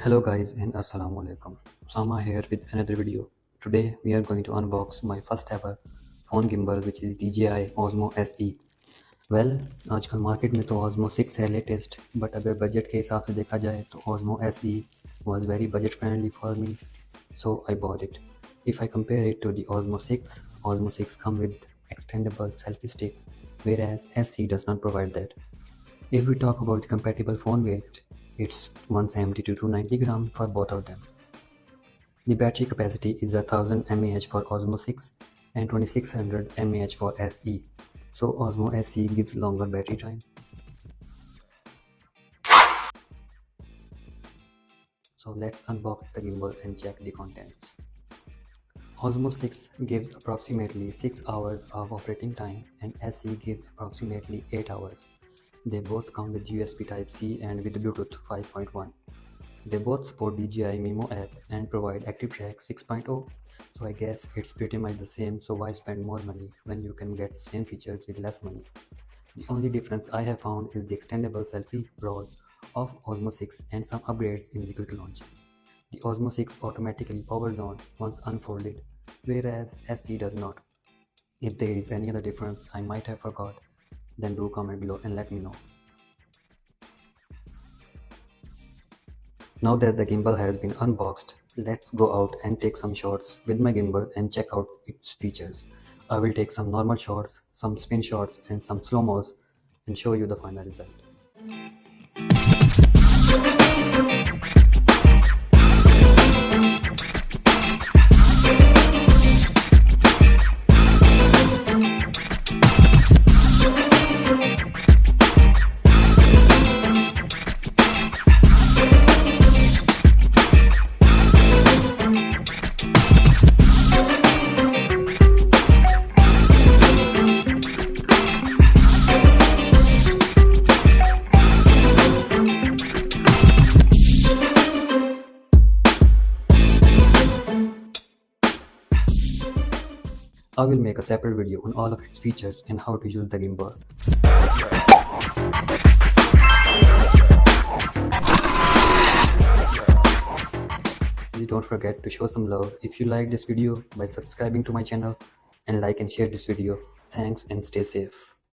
Hello guys and assalamu alaikum. Sama here with another video. Today we are going to unbox my first ever phone gimbal which is DJI Osmo SE. Well, आजकल market में तो Osmo 6 है latest, but अगर budget के हिसाब से देखा जाए तो Osmo SE was very budget friendly for me, so I bought it. If I compare it to the Osmo 6, Osmo 6 come with extendable selfie stick, whereas SE does not provide that. If we talk about the compatible phone weight, it's 170 to 290 gram for both of them. The battery capacity is 1000 mAh for Osmo 6 and 2600 mAh for SE. So Osmo SE gives longer battery time. So let's unbox the gimbal and check the contents. Osmo 6 gives approximately 6 hours of operating time and SE gives approximately 8 hours. They both come with USB Type-C and with Bluetooth 5.1. They both support DJI Mimo app and provide ActiveTrack 6.0, so I guess it's pretty much the same, so why spend more money when you can get same features with less money. The only difference I have found is the extendable selfie rod of Osmo 6 and some upgrades in the quick launch. The Osmo 6 automatically powers on once unfolded, whereas SE does not. If there is any other difference I might have forgot, then do comment below and let me know. Now that the gimbal has been unboxed, let's go out and take some shots with my gimbal and check out its features. I will take some normal shots, some spin shots and some slow-mos and show you the final result. I will make a separate video on all of its features and how to use the gimbal. Please don't forget to show some love if you like this video by subscribing to my channel and like and share this video. Thanks and stay safe.